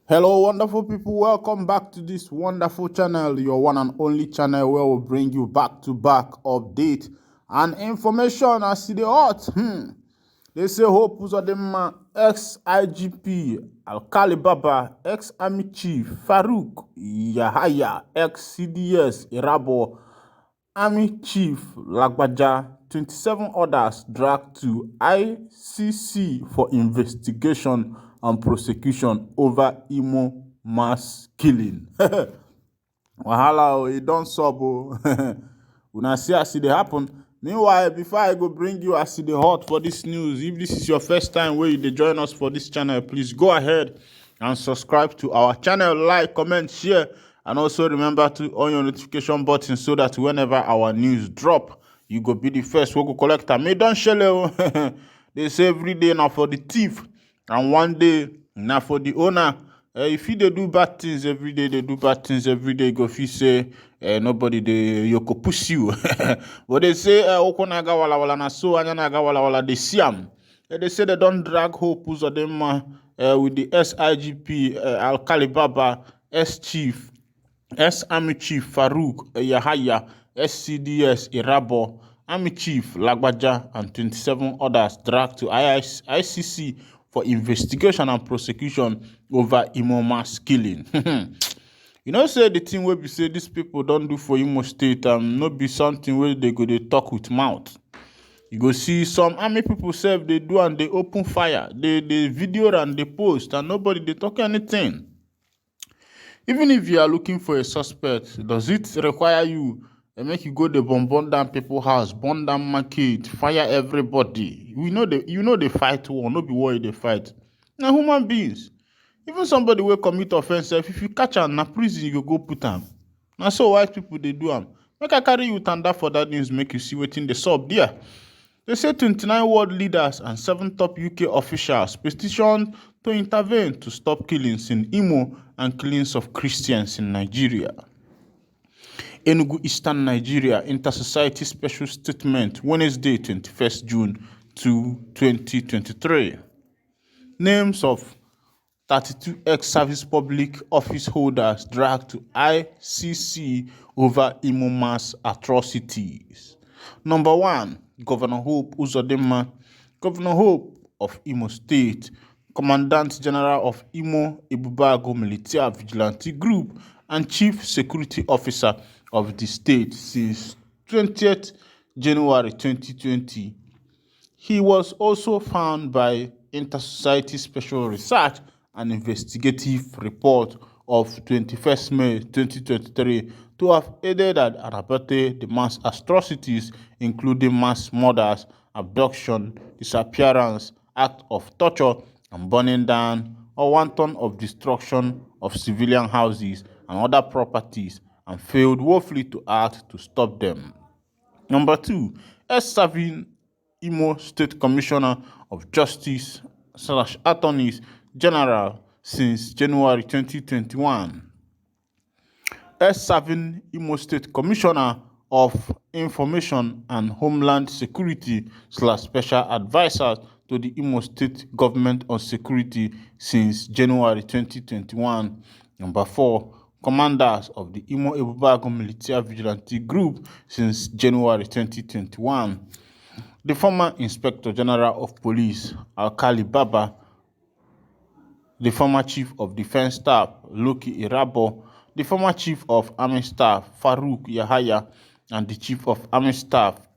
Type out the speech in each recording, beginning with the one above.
Hello, wonderful people. Welcome back to this wonderful channel, your one and only channel where we'll bring you back-to-back update and information as the hot. They say Hope Uzodimma, ex-IGP, Alkali Baba, ex-Army Chief, Farouk Yahaya, ex-CDS, Irabo, Army Chief Lagbaja, 27 others dragged to ICC for investigation and prosecution over Imo mass killing. Wahala, it don't sub. Una see as it happen. Meanwhile, before I go bring you as it hot for this news, if this is your first time where you join us for this channel, please go ahead and subscribe to our channel, like, comment, share, and also remember to on your notification button so that whenever our news drop, you go be the first we go collect am. Me don shele. They say every day now for the thief and one day now for the owner. If you do bad things every day, they do bad things every day. Go feel say nobody they yoko push you. But they say okonaga wala wala na so anyanaga wala wala they see am. They say they don't drag Hope Uzodimma with the SIGP Alkali Baba, S-Chief, S-Army Chief Farouk Yahaya, SCDS Irabo, Army Chief Lagbaja, and 27 others dragged to ICC for investigation and prosecution over Imo mass killing. You know, say the thing where we say these people don't do for Imo State, not be something where they go they talk with mouth. You go see some army people say they do and they open fire, they video and they post, and nobody they talk anything. Even if you are looking for a suspect, does it require you make you go the burn down people's house, burn down market, fire everybody? We know they fight war, no be war they fight. Now human beings. Even somebody will commit offense, if you catch am na prison, you go put am. Now so white people they do am. Make I carry you tanda for that news, make you see wetin dey sup there. They say 29 world leaders and 7 top UK officials petitioned to intervene to stop killings in Imo and killings of Christians in Nigeria. Enugu, Eastern Nigeria, Inter-Society Special Statement, Wednesday, 21st June 2023. Names of 32 ex-service public office holders dragged to ICC over Imo mass atrocities. Number 1, Governor Hope Uzodimma, Governor Hope of Imo State, Commandant General of Imo Ebubago Military Vigilante Group, and Chief Security Officer of the state since 20th January 2020. He was also found by Inter-Society Special Research and Investigative Report of 21st May 2023 to have aided and abetted the mass atrocities, including mass murders, abduction, disappearance, act of torture, and burning down or wanton of destruction of civilian houses and other properties, and failed woefully to act to stop them. Number 2, serving Imo State Commissioner of Justice / Attorneys General since January 2021. Serving Imo State Commissioner of Information and Homeland Security / Special Advisor to the Imo State Government on Security since January 2021. Number 4, Commanders of the Imo Ebubago Military Vigilante Group since January 2021. The former Inspector General of Police, Alkali Baba, the former Chief of Defense Staff, Loki Irabo, the former Chief of Army Staff, Farouk Yahaya, and the Chief of Army Staff,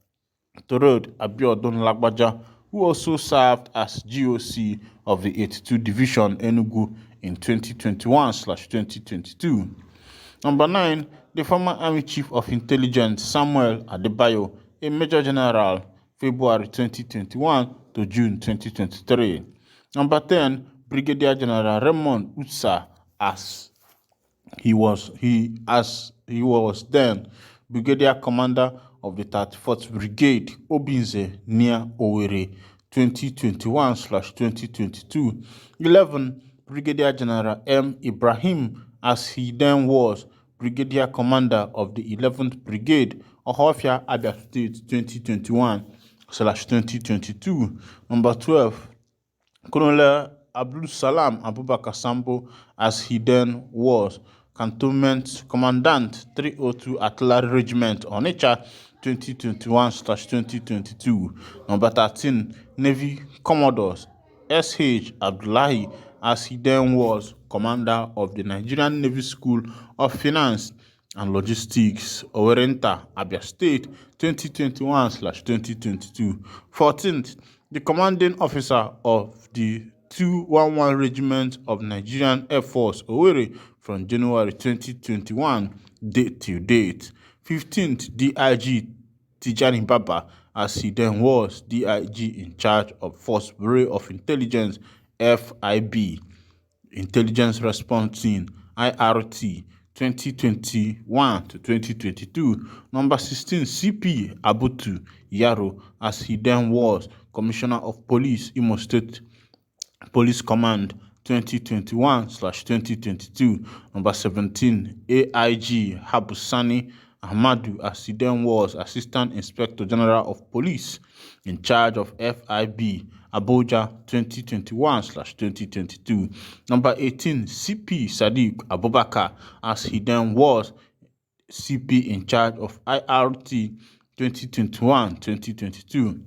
Torod Abiodun Lagbaja, who also served as GOC of the 82 Division Enugu in 2021/2022. Number 9, the former Army Chief of Intelligence, Samuel Adebayo, a Major General, February 2021 to June 2023. Number 10, Brigadier General Raymond Utsa, as he was then Brigadier Commander of the 34th Brigade, Obinze, near Owerri, 2021/2022. 11, Brigadier General M. Ibrahim, as he then was Brigadier Commander of the 11th Brigade, Ohafia, Abia State, 2021/2022. Number 12, Colonel Abdul Salam Abubakar Sambo, as he then was Cantonment Commandant 302 Artillery Regiment, Onitsha, 2021/2022. Number 13, Navy Commodores S.H. Abdullahi, as he then was Commander of the Nigerian Navy School of Finance and Logistics, Owerenta, Abia State, 2021/2022. 14th, the commanding officer of the 211 Regiment of Nigerian Air Force, Owerri, from January 2021 date till date. 15th, DIG Tijani Baba, as he then was DIG in charge of Force Bureau of Intelligence, FIB, Intelligence Response Team, IRT, 2021-2022. Number 16, CP Abutu Yaro, as he then was Commissioner of Police, Imo State Police Command, 2021/2022. Number 17, AIG Habusani Ahmadu, as he then was Assistant Inspector General of Police in charge of FIB, Abuja, 2021/2022. Number 18, CP Sadiq Abubakar, as he then was CP in charge of IRT, 2021-2022.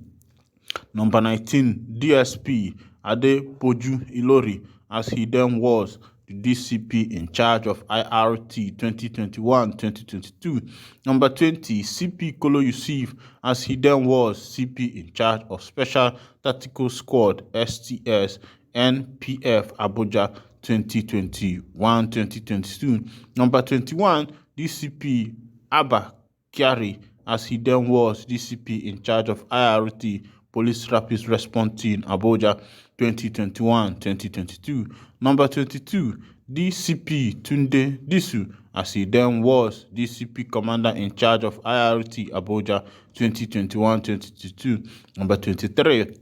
Number 19, DSP Adepoju Ilori, as he then was the DCP in charge of IRT 2021-2022. Number 20, CP Kolo Yusuf, as he then was CP in charge of Special Tactical Squad STS NPF Abuja 2021-2022. Number 21, DCP Abba Kyari, as he then was DCP in charge of IRT Police Rapid Response Team Abuja 2021-2022. Number 22, DCP Tunde Disu, as he then was DCP Commander in charge of IRT Abuja 2021-2022. Number 23,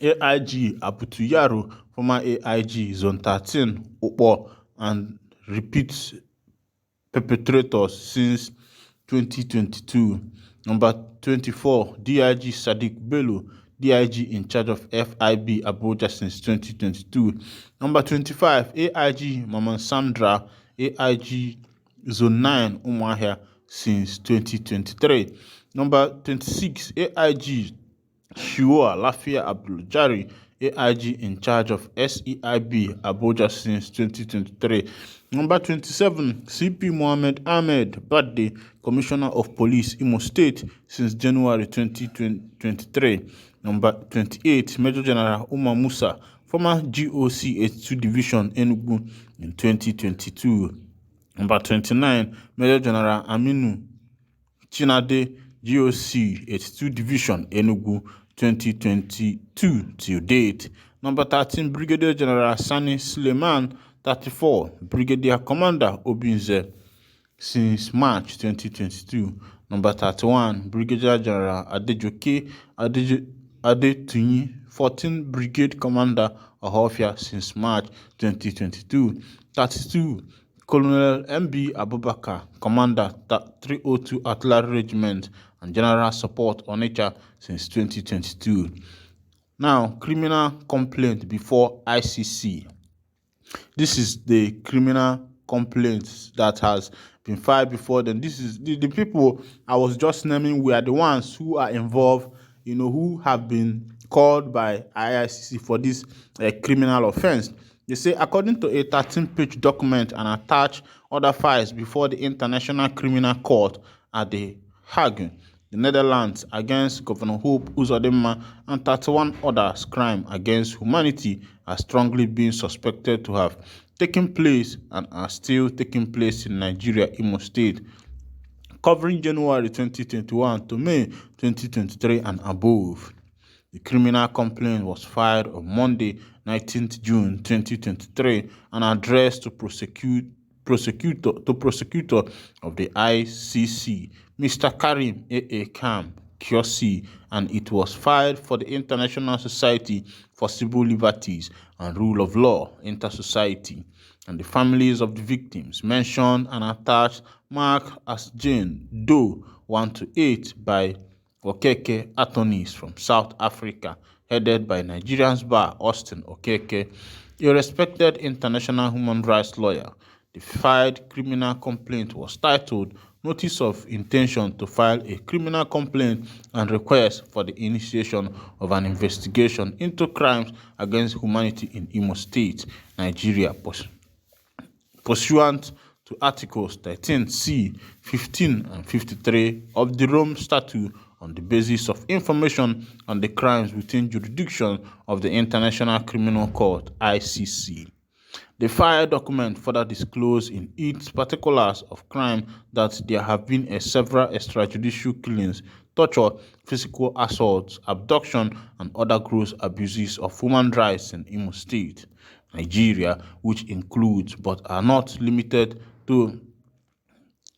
AIG Abutu Yaro, former AIG Zone 13 Ukpo and repeat perpetrators since 2022. Number 24, DIG Sadiq Bello, DIG in charge of FIB Abuja since 2022. Number 25, AIG Maman Sandra, AIG Zone 9 Umuahia since 2023. Number 26, AIG Shua Lafia Abdul Jari, AIG in charge of SEIB Abuja since 2023. Number 27, CP Mohammed Ahmed Badde, Commissioner of Police, Imo State since January 2023. Number 28, Major General Umar Musa, former GOC 82 Division, Enugu in 2022. Number 29, Major General Aminu Chinade, GOC 82 Division, Enugu, 2022 till date. Number 13, Brigadier General Sani Suleiman, 34, Brigadier Commander Obinze since March 2022. Number 31, Brigadier General Adejoke Adetunyi, 14, Brigade Commander Ohofia since March 2022. 32, Colonel MB Abubakar, Commander 302 Artillery Regiment and General Support Onitsha since 2022. Now, criminal complaint before ICC. This is the criminal complaint that has been filed before them. This is the people I was just naming were the ones who are involved, who have been called by ICC for this criminal offense. They say, according to a 13-page document and attached other files before the International Criminal Court at The Hague, the Netherlands, against Governor Hope Uzodimma and 31 others, crime against humanity are strongly being suspected to have taken place and are still taking place in Nigeria, Imo State, covering January 2021 to May 2023 and above. The criminal complaint was filed on Monday, 19th June 2023 and addressed to prosecutor of the ICC, Mr. Karim A.A. Kam Kiosi, and it was filed for the International Society for Civil Liberties and Rule of Law, Inter-Society, and the families of the victims mentioned and attached marked as Jane Doe 1 to 8 by Okeke attorneys from South Africa, headed by Nigerian's bar Austin Okeke. A respected international human rights lawyer, the filed criminal complaint was titled Notice of Intention to File a Criminal Complaint and Request for the Initiation of an Investigation into Crimes Against Humanity in Imo State, Nigeria, pursuant to Articles 13C, 15, and 53 of the Rome Statute on the basis of information on the crimes within jurisdiction of the International Criminal Court (ICC). The file document further disclosed in its particulars of crime that there have been several extrajudicial killings, torture, physical assaults, abduction, and other gross abuses of human rights in Imo State, Nigeria, which includes but are not limited to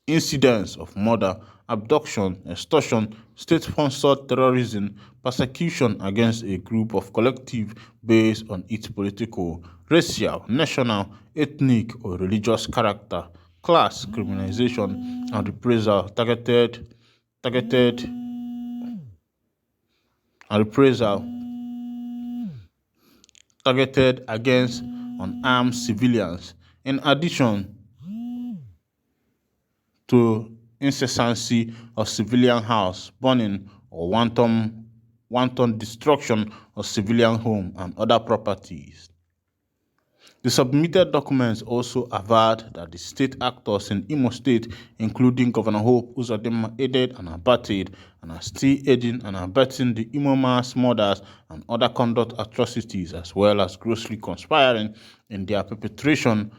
incidents of murder, abduction, extortion, state-sponsored terrorism, persecution against a group of collective based on its political, racial, national, ethnic, or religious character, class, criminalization, and reprisal targeted against unarmed civilians. In addition to incessancy of civilian house burning or wanton destruction of civilian home and other properties. The submitted documents also averred that the state actors in Imo State, including Governor Hope Uzodimma, aided and abetted and are still aiding and abetting the Imo mass murders and other conduct atrocities, as well as grossly conspiring in their perpetration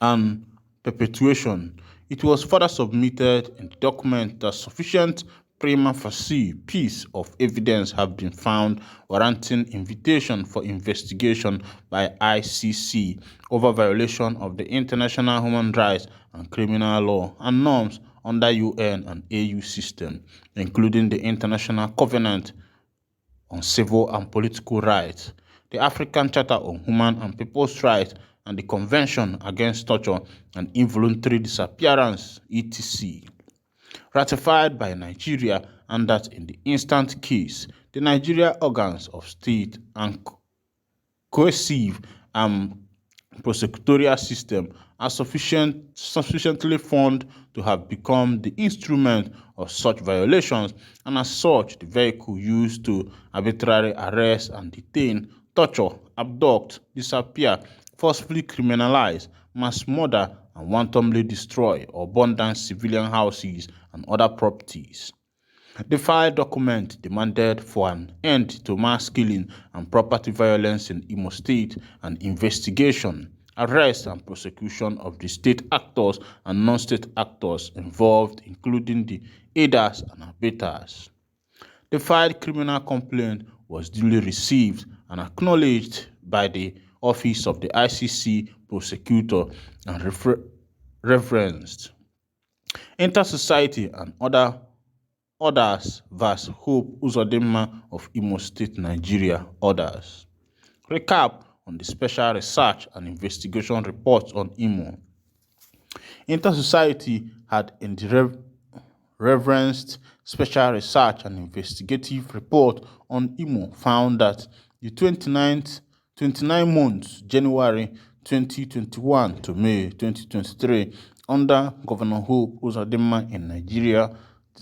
and perpetuation. It was further submitted in the document that sufficient prima facie piece of evidence have been found warranting invitation for investigation by ICC over violation of the international human rights and criminal law and norms under UN and AU system, including the International Covenant on Civil and Political Rights, the African Charter on Human and People's Rights, and the Convention Against Torture and Involuntary Disappearance, etc., ratified by Nigeria, and that in the instant case, the Nigeria organs of state and cohesive and prosecutorial system are sufficiently formed to have become the instrument of such violations, and as such, the vehicle used to arbitrarily arrest and detain, torture, abduct, disappear, forcefully criminalize, mass murder, and wantonly destroy or burn down civilian houses and other properties. The file document demanded for an end to mass killing and property violence in Imo State and investigation, arrest, and prosecution of the state actors and non-state actors involved, including the aiders and abettors. The filed criminal complaint was duly received and acknowledged by the Office of the ICC Prosecutor and referenced. Inter-Society and others vs. Hope Uzodimma of Imo State, Nigeria, others. Recap on the Special Research and Investigation Report on Imo. Inter-Society had in the referenced Special Research and Investigative Report on Imo found that the 29 months, January 2021 to May 2023, under Governor Hope Uzodimma in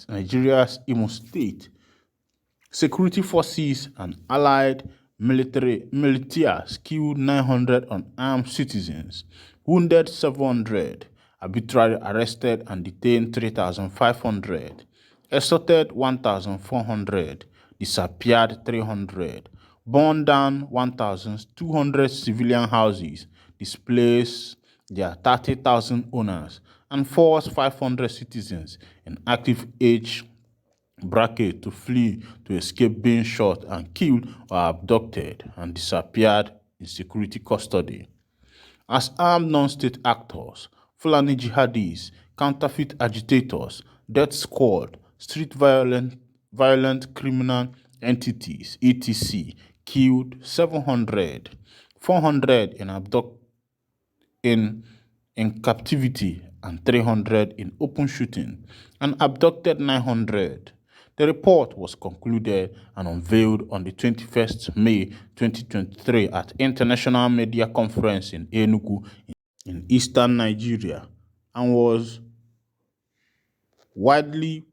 Nigeria's Imo State, security forces and allied militias killed 900 unarmed citizens, wounded 700, arbitrarily arrested and detained 3,500, extorted 1,400, disappeared 300, burned down 1,200 civilian houses, displaced their 30,000 owners, and forced 500 citizens in active age bracket to flee to escape being shot and killed or abducted and disappeared in security custody. As armed non-state actors, Fulani jihadis, counterfeit agitators, death squad, street violent criminal entities, etc., killed 700, 400 in captivity and 300 in open shooting, and abducted 900. The report was concluded and unveiled on the 21st May 2023 at International Media Conference in Enugu in eastern Nigeria and was widely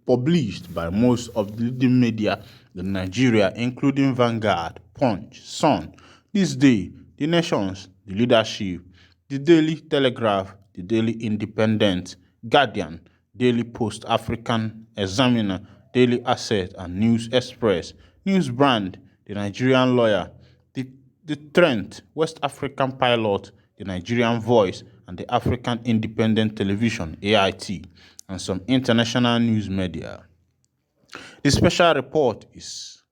published by most of the leading media in Nigeria, including Vanguard, Punch, Sun, This Day, The Nations, The Leadership, The Daily Telegraph, The Daily Independent, Guardian, Daily Post African Examiner, Daily Asset and News Express, Newsbrand, The Nigerian Lawyer, The Trent, West African Pilot, The Nigerian Voice, and the African Independent Television, AIT, and some international news media. The special report is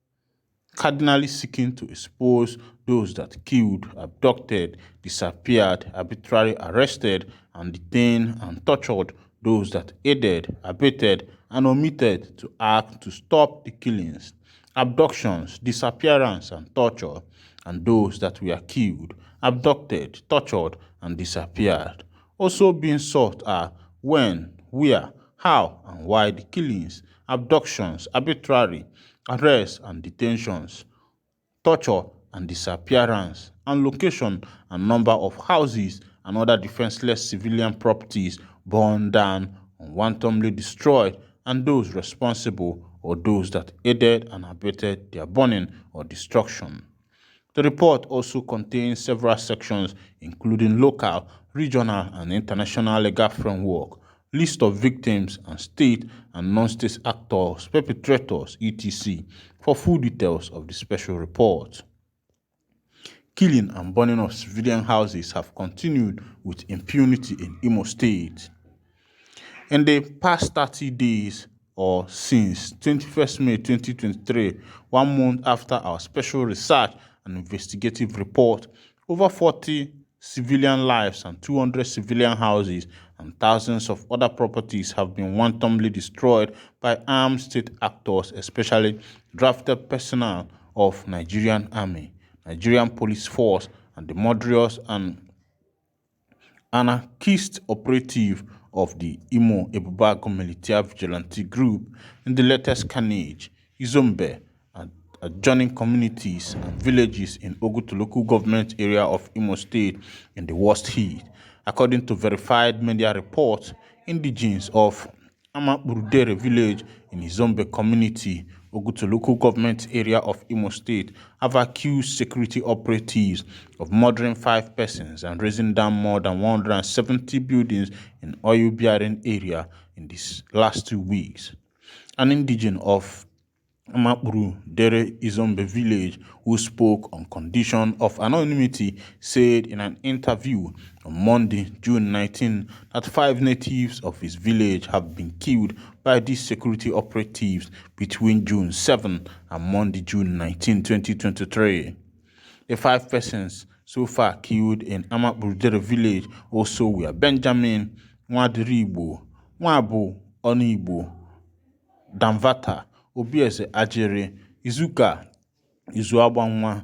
cardinally seeking to expose those that killed, abducted, disappeared, arbitrarily arrested, and detained and tortured those that aided, abetted, and omitted to act to stop the killings, abductions, disappearance, and torture, and those that were killed, abducted, tortured, and disappeared. Also being sought are when, where, how, and why the killings, abductions, arbitrary arrests and detentions, torture and disappearance, and location and number of houses and other defenseless civilian properties burned down, unwantonly destroyed, and those responsible or those that aided and abetted their burning or destruction. The report also contains several sections including local, regional, and international legal framework, list of victims and state and non-state actors, perpetrators, etc. for full details of the special report. Killing and burning of civilian houses have continued with impunity in Imo State. In the past 30 days, or since 21st May 2023, 1 month after our special research and investigative report, over 40 civilian lives and 200 civilian houses and thousands of other properties have been wantonly destroyed by armed state actors, especially drafted personnel of Nigerian Army, Nigerian Police Force, and the murderous and anarchist operative of the Imo Ebubago military vigilante group in the latest carnage, Izombe, and adjoining communities and villages in Ogutu local government area of Imo State in the worst heat. According to verified media reports, indigenes of Amaburudere village in Izombe community, Ogutu local government area of Imo State, have accused security operatives of murdering 5 persons and raising down more than 170 buildings in oil-bearing area in these last 2 weeks. An indigene of Amapuru Dere Izombe village, who spoke on condition of anonymity, said in an interview on Monday, June 19, that 5 natives of his village have been killed by these security operatives between June 7 and Monday, June 19, 2023. The 5 persons so far killed in Amapuru Dere village also were Benjamin Nwadiribo, Nwabu Onigbo, Danvata, Obieze Ajere, Izuka Izuagbanwa,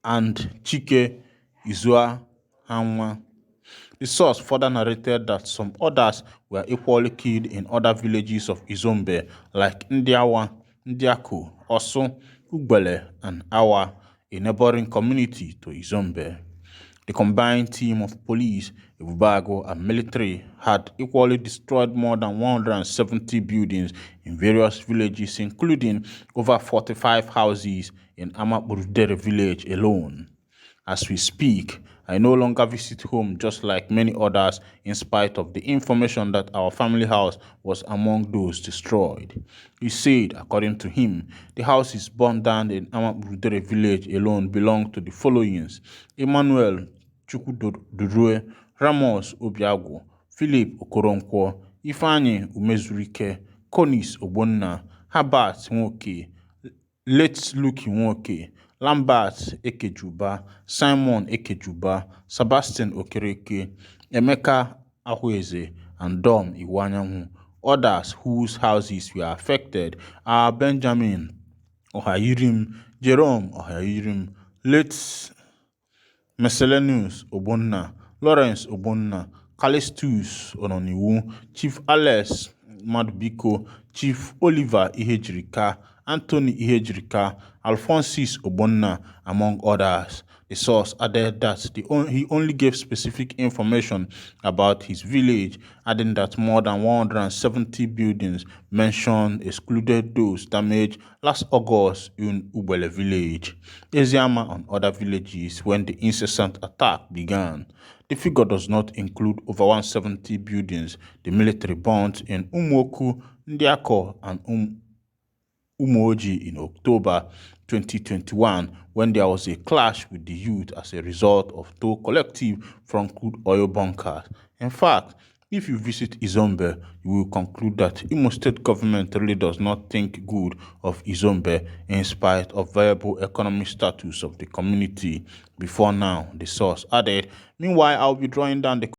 and Chike Izuahanwa. The source further narrated that some others were equally killed in other villages of Izombe like Ndiawa, Ndiako, Osu, Ugbele, and Awa, a neighboring community to Izombe. The combined team of police, Ebubago, and military had equally destroyed more than 170 buildings in various villages, including over 45 houses in Amaburudere village alone. As we speak, I no longer visit home just like many others, in spite of the information that our family house was among those destroyed. He said, according to him, the houses burned down in Amaburudere village alone belonged to the followings: Emmanuel Chukwudurue, Ramos Obiagwo, Philip Okoronkwo, Ifeanyi Umezurike, Konis Ogbonna, Herbert Nwoke, Late Lucky Nwoke, Lambert Ekejuba, Simon Ekejuba, Sebastian Okereke, Emeka Ahueze, and Dom Iwanyanwu. Others whose houses were affected are Benjamin Ohayirim, Jerome Ohayirim, Late Miscellaneous Ogbonna, Lawrence Ogbonna, Callistus Ononiwu, Chief Alex Madubiko, Chief Oliver Ihejirika, Anthony Ihejirika, Alphonsus Ogbonna, among others. The source added that he only gave specific information about his village, adding that more than 170 buildings mentioned excluded those damaged last August in Ubele village, Eziama, and other villages when the incessant attack began. The figure does not include over 170 buildings the military burnt in Umuoku, Ndiako, and Umoji in October 2021 when there was a clash with the youth as a result of two collective from crude oil bunkers. In fact, if you visit Izombe, you will conclude that Imo State government really does not think good of Izombe in spite of viable economic status of the community before now, the source added. Meanwhile, I'll be drawing down the